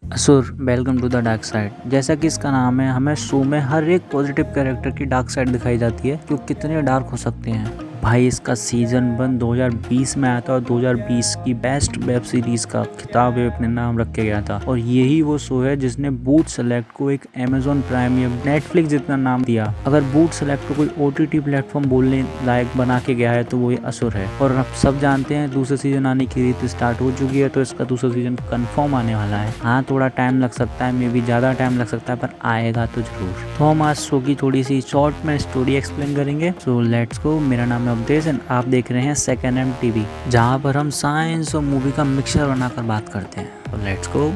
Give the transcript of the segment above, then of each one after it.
असुर welcome to the dark side. जैसा कि इसका नाम है, हमें शो में हर एक पॉजिटिव कैरेक्टर की डार्क साइड दिखाई जाती है कि वो कितने डार्क हो सकते हैं। भाई इसका सीजन 1 2020 में आया था और 2020 की बेस्ट वेब सीरीज का खिताब अपने नाम रख के गया था। और यही वो शो है जिसने बूट सेलेक्ट को एक अमेजॉन प्राइम या नेटफ्लिक्स जितना नाम दिया। अगर बूट सेलेक्ट को कोई OTT प्लेटफॉर्म बोलने लायक बना के गया है तो वो ये असुर है। और अब सब जानते हैं दूसरा सीजन आने की रीत स्टार्ट हो चुकी है, तो इसका दूसरा सीजन कंफर्म आने वाला है। हाँ, थोड़ा टाइम लग सकता है, मे बी ज़्यादा टाइम लग सकता है, पर आएगा तो जरूर। तो हम आज शो की थोड़ी सी शॉर्ट में स्टोरी एक्सप्लेन करेंगे। So let's go. मेरा नाम है उपदेश एंड आप देख रहे हैं सेकंड एम टीवी, जहाँ पर हम साइंस और मूवी का मिक्सचर बनाकर बात करते हैं। तो लेट्स गो।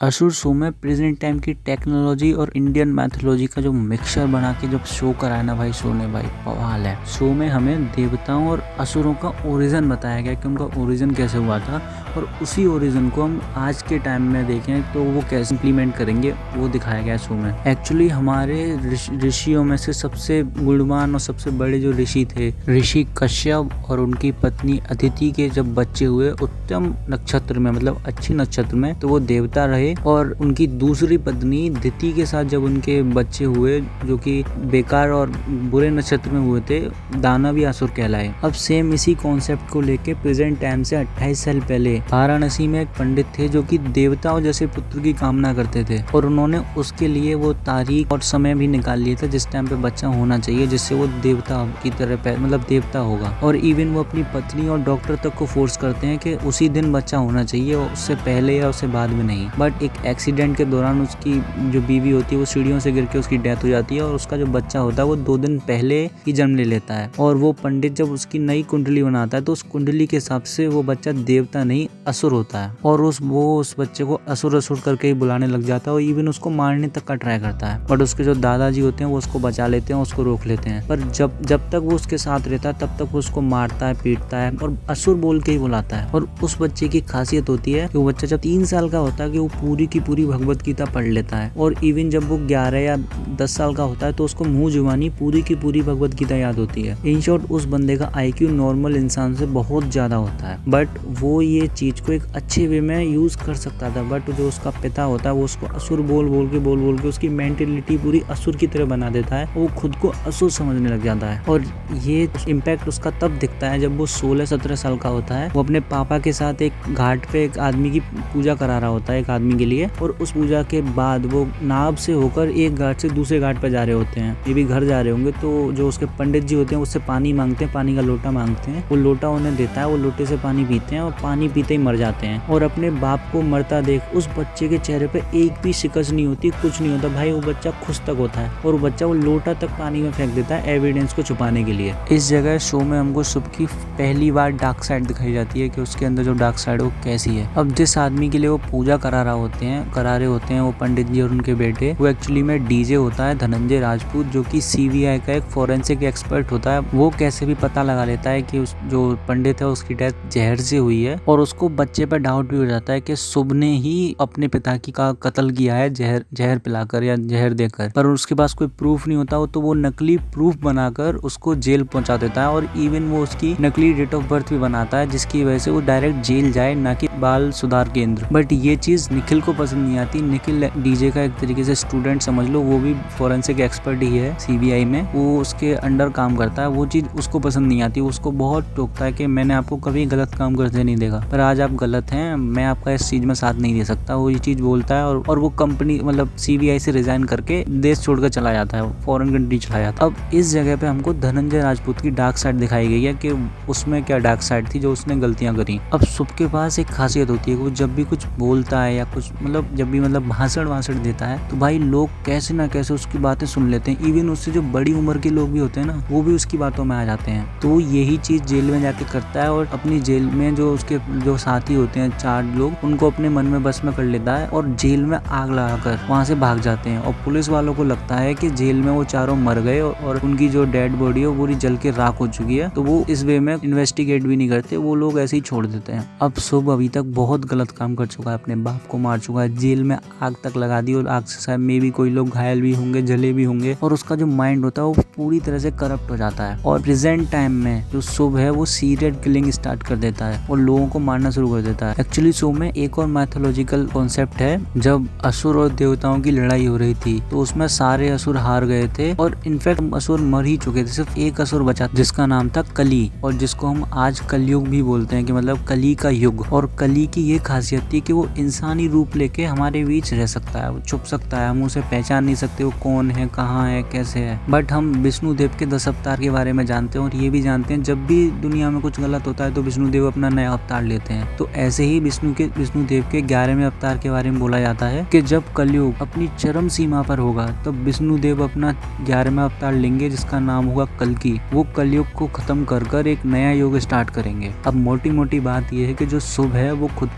असुर शो में प्रेजेंट टाइम की टेक्नोलॉजी और इंडियन मैथोलॉजी का जो मिक्सचर बना के जब शो कराया ना भाई, शो ने भाई बवाल है। शो में हमें देवताओं और असुरों का ओरिजिन बताया गया कि उनका ओरिजिन कैसे हुआ था, और उसी ओरिजिन को हम आज के टाइम में देखें तो वो कैसे इम्प्लीमेंट करेंगे वो दिखाया गया शो में। एक्चुअली हमारे ऋषियों में से सबसे गुणवान और सबसे बड़े जो ऋषि थे, ऋषि कश्यप और उनकी पत्नी अदिति के जब बच्चे हुए उत्तम नक्षत्र में, मतलब अच्छी नक्षत्र में, तो वो देवता रहे। और उनकी दूसरी पत्नी दिति के साथ जब उनके बच्चे हुए जो कि बेकार और बुरे नक्षत्र में हुए थे, दानव या असुर कहलाए। अब सेम इसी कॉन्सेप्ट को लेके प्रेजेंट टाइम से 28 साल पहले वाराणसी में एक पंडित थे जो कि देवताओं जैसे पुत्र की कामना करते थे, और उन्होंने उसके लिए वो तारीख और समय भी निकाल लिया था जिस टाइम पे बच्चा होना चाहिए, जिससे वो देवता की तरह मतलब देवता होगा। और इवन वो अपनी पत्नी और डॉक्टर तक को फोर्स करते हैं कि उसी दिन बच्चा होना चाहिए, उससे पहले या उससे बाद में नहीं। बट एक एक्सीडेंट के दौरान उसकी जो बीवी होती है वो सीढ़ियों से गिर के उसकी डेथ हो जाती है, और उसका जो बच्चा होता है वो 2 दिन पहले ही जन्म ले लेता है। और वो पंडित जब उसकी नई कुंडली बनाता है तो उस कुंडली के हिसाब से वो बच्चा देवता नहीं असुर होता है, और उस बच्चे को असुर असुर करके ही बुलाने लग जाता है, और इवन उसको मारने तक का ट्राई करता है। बट उसके जो दादाजी होते हैं वो उसको बचा लेते हैं, उसको रोक लेते हैं। पर जब तक वो उसके साथ रहता है तब तक वो उसको मारता है, पीटता है और असुर बोल के ही बुलाता है। और उस बच्चे की खासियत होती है कि वो बच्चा जब 3 साल का होता है कि वो पूरी की पूरी भगवत गीता पढ़ लेता है, और इवन जब वो 11 या 10 साल का होता है तो उसको मुंह जुबानी पूरी की पूरी भगवत गीता याद होती है। इन शॉर्ट उस बंदे का IQ नॉर्मल इंसान से बहुत ज्यादा होता है, बट वो ये चीज को एक अच्छे वे में यूज कर सकता था। बट जो उसका पिता होता है वो उसको असुर बोल के उसकी मेंटेलिटी पूरी असुर की तरह बना देता है, वो खुद को असुर समझने लग जाता है। और ये इम्पैक्ट उसका तब दिखता है जब वो 16-17 साल का होता है। वो अपने पापा के साथ एक घाट पे एक आदमी की पूजा करा रहा होता है, एक आदमी के लिए, और उस पूजा के बाद वो नाव से होकर एक घाट से दूसरे घाट पर जा रहे होते हैं, ये भी घर जा रहे होंगे। तो जो उसके पंडित जी होते हैं उससे पानी मांगते हैं, पानी का लोटा मांगते हैं, वो लोटा उन्हें देता है, वो लोटे से पानी पीते हैं और पानी पीते ही मर जाते हैं। और अपने बाप को मरता देख उस बच्चे के चेहरे पे एक भी शिकस्त नहीं होती, कुछ नहीं होता भाई, वो बच्चा खुश तक होता है, और वो बच्चा वो लोटा तक पानी में फेंक देता है एविडेंस को छुपाने के लिए। इस जगह शो में हमको शुभ की पहली बार डार्क साइड दिखाई जाती है कि उसके अंदर जो डार्क साइड है वो कैसी है। अब जिस आदमी के लिए वो पूजा करा रहे होते हैं वो पंडित जी और उनके बेटे, वो एक्चुअली में डीजे होता है धनंजय राजपूत, जो कि CBI का एक फॉरेंसिक एक्सपर्ट होता है। वो कैसे भी पता लगा लेता है कि उस जो पंडित है उसकी डेथ जहर से हुई है, और उसको बच्चे पर डाउट भी हो जाता है कि शुभ ने ही अपने पिता की का कत्ल किया है जहर पिलाकर या जहर देकर। पर उसके पास कोई प्रूफ नहीं होता, तो वो नकली प्रूफ बनाकर उसको जेल पहुंचा देता है, और इवन वो उसकी नकली डेट ऑफ बर्थ भी बनाता है जिसकी वजह से वो डायरेक्ट जेल जाए, ना कि बाल सुधार केंद्र। बट ये चीज निखिल को पसंद नहीं आती। निखिल डीजे का एक तरीके से स्टूडेंट समझ लो, वो भी फॉरेंसिक एक्सपर्ट ही है CBI में, वो उसके अंडर काम करता है। वो चीज उसको पसंद नहीं आती, उसको बहुत टोकता है कि मैंने आपको कभी गलत काम करते नहीं देखा, पर आज आप गलत हैं, मैं आपका इस चीज में साथ नहीं दे सकता। वो ये चीज बोलता है, और वो कंपनी मतलब CBI से रिजाइन करके देश छोड़कर चला जाता है, फॉरेन कंट्री चला जाता है। अब इस जगह पे हमको धनंजय राजपूत की डार्क साइड दिखाई गई है कि उसमें क्या डार्क साइड थी जो उसने गलतियां करी। अब शुभ के पास एक खासियत होती है कि वो जब भी कुछ बोलता है या कुछ जब भी भाषण देता है तो भाई लोग कैसे ना कैसे उसकी बातें सुन लेते हैं। इवन उससे जो बड़ी उम्र के लोग भी होते हैं ना, वो भी उसकी बातों में आ जाते हैं। तो यही चीज जेल में जाके करता है, और अपनी जेल में जो उसके जो साथी होते हैं 4 लोग, उनको अपने मन में बस में कर लेता है, और जेल में आग लगाकर वहां से भाग जाते हैं। और पुलिस वालों को लगता है कि जेल में वो चारों मर गए और उनकी जो डेड बॉडी है वो पूरी जल के राख हो चुकी है, तो वो इस वे में इन्वेस्टिगेट भी नहीं करते, वो लोग ऐसे ही छोड़ देते हैं। अब शुभ अभी तक बहुत गलत काम कर चुका है, अपने बाप को मार चुका है, जेल में आग तक लगा दी और आग से शायद मे भी कोई लोग घायल भी होंगे, जले भी होंगे और उसका जो माइंड होता है वो पूरी तरह से करप्ट हो जाता है। और प्रेजेंट टाइम में जो शुभ है वो सीरियल किलिंग स्टार्ट कर देता है और लोगों को मारना शुरू कर देता है। एक्चुअली शो में एक और मैथोलॉजिकल कॉन्सेप्ट है, जब असुर और देवताओं की लड़ाई हो रही थी तो उसमें सारे असुर हार गए थे और इनफैक्ट असुर मर ही चुके थे, सिर्फ एक असुर बचा जिसका नाम था कली, और जिसको हम आज कलयुग भी बोलते हैं कि मतलब कली का युग। और कली की ये खासियत थी कि वो इंसानी रूप लेके हमारे बीच रह सकता है, वो छुप सकता है, हम उसे पहचान नहीं सकते वो कौन है, कहाँ है, कैसे है। बट हम विष्णु देव के 10 अवतार के बारे में जानते हैं और ये भी जानते हैं जब भी दुनिया में कुछ गलत होता है तो विष्णु देव अपना नया अवतार लेते हैं। तो ऐसे ही विष्णु देव के 11वें अवतार के बारे में बोला जाता है कि जब कलयुग अपनी चरम सीमा पर होगा तब विष्णु देव अपना 11वां अवतार लेंगे जिसका नाम होगा कल्कि। वो कलयुग को खत्म कर एक नया युग स्टार्ट करेंगे। अब मोटी बात यह है कि जो शुभ है वो खुद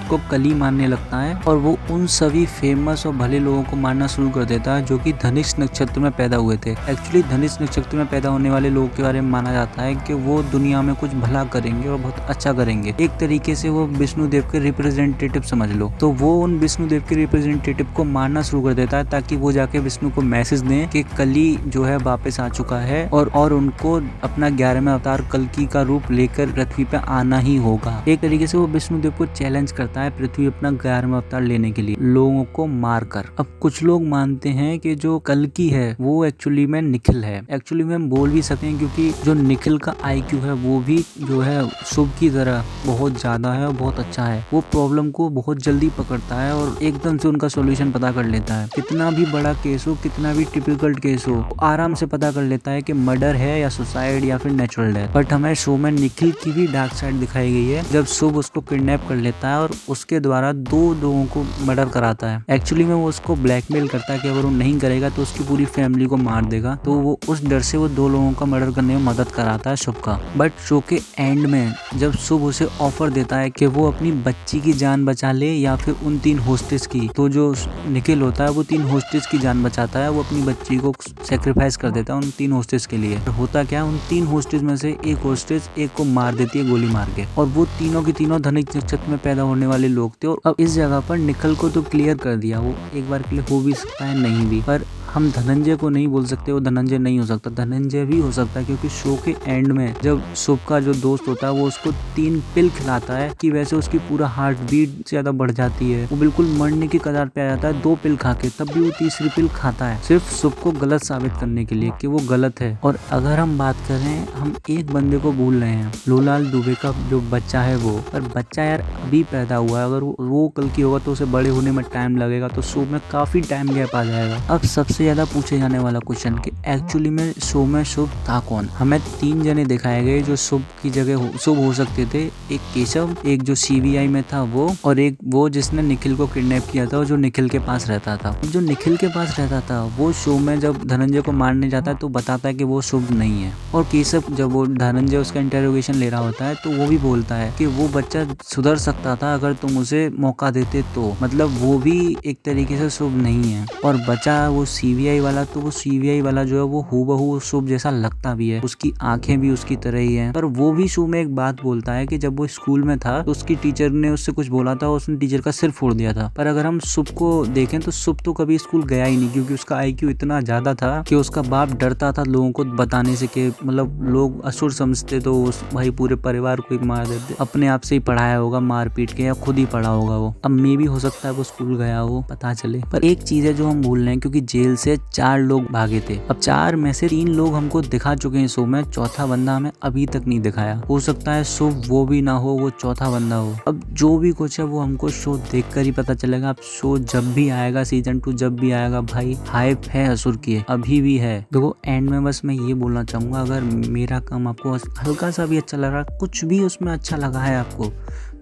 को कली मानने लगता है और वो उन सभी फेमस और भले लोगों को मारना शुरू कर देता है जो कि धनिष्ठ नक्षत्र में पैदा हुए थे। एक्चुअली धनिष्ठ नक्षत्र में पैदा होने वाले लोगों के बारे में माना जाता है कि वो दुनिया में कुछ भला करेंगे और बहुत अच्छा करेंगे। एक तरीके से वो विष्णु देव के रिप्रेजेंटेटिव समझ लो। तो वो उन विष्णु देव के रिप्रेजेंटेटिव को मारना शुरू कर देता है ताकि वो जाके विष्णु को मैसेज दें कि कली जो है वापस आ चुका है और उनको अपना 11वां अवतार कल्कि का रूप लेकर पृथ्वी पे आना ही होगा। एक तरीके से वो विष्णु देव को चैलेंज करता है पृथ्वी अपना 11वां अवतार लेने के लिए लोगों को मारकर। अब कुछ लोग मानते हैं कि जो कल्कि है वो एक्चुअली में निखिल है। एक्चुअली में हम बोल भी सकते हैं क्योंकि जो निखिल का IQ है वो भी जो है शुभ की तरह बहुत ज्यादा है और बहुत अच्छा है। वो प्रॉब्लम को बहुत जल्दी पकड़ता है और एकदम से उनका सॉल्यूशन पता कर लेता है। कितना भी बड़ा केस हो, कितना भी टिपिकल केस हो, आराम से पता कर लेता है कि मर्डर है या सुसाइड या फिर नेचुरल डेथ। बट हमें शो में निखिल की भी डार्क साइड दिखाई गई है जब शुभ उसको किडनैप कर लेता है और उसके द्वारा 2 लोगों को मर्डर कराता है। एक्चुअली में वो उसको ब्लैकमेल करता है कि अगर वो नहीं करेगा तो उसकी पूरी फैमिली को मार देगा। तो वो उस डर से वो 2 लोगों का मर्डर करने में मदद कराता है शुभ का। बट शो के एंड में जब शुभ उसे ऑफर देता है कि वो अपनी बच्ची की जान बचा ले या फिर उन 3 होस्टेस की, तो जो निखिल होता है वो 3 होस्टेस की जान बचाता है। वो अपनी बच्ची को सेक्रीफाइस कर देता है उन 3 होस्टेस के लिए। होता क्या, उन 3 होस्टेस में से एक होस्टेस एक को मार देती है गोली मार के। और वो तीनों के तीनों धनिक नक्षत्र में पैदा होने वाले लोग थे। और अब इस जगह पर निखिल को तो क्लियर कर दिया, वो एक बार के लिए हो भी सकता है नहीं भी, पर हम धनंजय को नहीं बोल सकते वो धनंजय नहीं हो सकता। धनंजय भी हो सकता है क्योंकि शो के एंड में जब शुभ का जो दोस्त होता है वो उसको 3 पिल खिलाता है कि वैसे उसकी पूरा हार्ट बीट ज्यादा बढ़ जाती है, वो बिल्कुल मरने की कगार पे आ जाता है 2 पिल खा के, तब भी वो तीसरी पिल खाता है सिर्फ शुभ को गलत साबित करने के लिए कि वो गलत है। और अगर हम बात करें, हम एक बंदे को भूल रहे हैं, लोलाल दुबे का जो बच्चा है वो, पर बच्चा यार अभी पैदा हुआ है, अगर वो कल की होगा तो उसे बड़े होने में टाइम लगेगा, तो शो में काफी टाइम गैप आ जाएगा। अब सबसे ज्यादा पूछे जाने वाला क्वेश्चन कि एक्चुअली में शो में शुभ था कौन। हमें 3 जने दिखाए गए जो शुभ की जगह शुभ हो सकते थे। एक केशव, एक जो CBI में था वो, और एक वो जिसने निखिल को किडनैप किया था और जो निखिल के पास रहता था। जो निखिल के पास रहता था वो शो में जब धनंजय को मारने जाता है तो बताता है कि वो शुभ नहीं है। और केशव जब वो धनंजय उसका इंटेरोगेशन ले रहा होता है तो वो भी बोलता है कि वो बच्चा सुधर सकता था अगर तुम उसे मौका देते तो, मतलब वो भी एक तरीके से शुभ नहीं है। और बचा वो CBI वाला, तो वो CBI वाला जो है वो हूबहू शुभ जैसा लगता भी है, उसकी आंखें भी उसकी तरह ही हैं। पर वो भी शो में एक बात बोलता है कि जब वो स्कूल में था तो उसकी टीचर ने उससे कुछ बोला था और उसने टीचर का सिर फोड़ दिया था। पर अगर हम शुभ को देखें तो शुभ तो कभी स्कूल गया ही नहीं क्योंकि उसका IQ इतना ज्यादा था कि उसका बाप डरता था लोगों को बताने से कि मतलब लोग असुर समझते तो उस भाई पूरे परिवार को ही मार देते। अपने आप से ही पढ़ाया होगा मार पीट के या खुद ही पढ़ा होगा वो। अब मे भी हो सकता है वो स्कूल गया हो, पता चले। पर एक चीज है जो हम भूल रहे हैं, क्योंकि जेल से 4 लोग भागे थे। अब 4 में से 3 लोग हमको दिखा चुके हैं शो में, चौथा बंदा हमें अभी तक नहीं दिखाया। हो सकता है शुभ वो भी ना हो, वो चौथा बंदा हो। अब जो भी कुछ है वो हमको शो देखकर ही पता चलेगा। अब शो जब भी आएगा, सीजन 2 जब भी आएगा, भाई हाइप है असुर की, अभी भी है। देखो एंड में बस मैं ये बोलना चाहूंगा, अगर मेरा काम आपको हल्का सा भी अच्छा लग रहा, कुछ भी उसमें अच्छा लगा है आपको,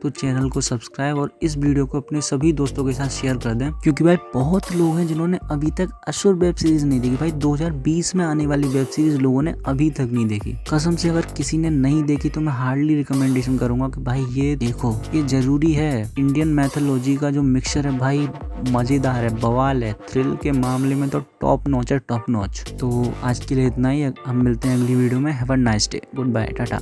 तो चैनल को सब्सक्राइब और इस वीडियो को अपने सभी दोस्तों के साथ शेयर कर दें। क्योंकि भाई बहुत लोग हैं जिन्होंने अभी तक असुर वेब सीरीज नहीं देखी। भाई 2020 में आने वाली वेब सीरीज लोगों ने अभी तक नहीं देखी। कसम से अगर किसी ने नहीं देखी तो मैं हार्डली रिकमेंडेशन करूंगा कि भाई ये देखो, ये जरूरी है। इंडियन मैथोलॉजी का जो मिक्सचर है भाई मजेदार है, बवाल है, थ्रिल के मामले में तो टॉप नॉच है, टॉप नॉच। तो आज के लिए इतना ही, हम मिलते हैं अगली वीडियो में। Have a nice day, good bye, Tata.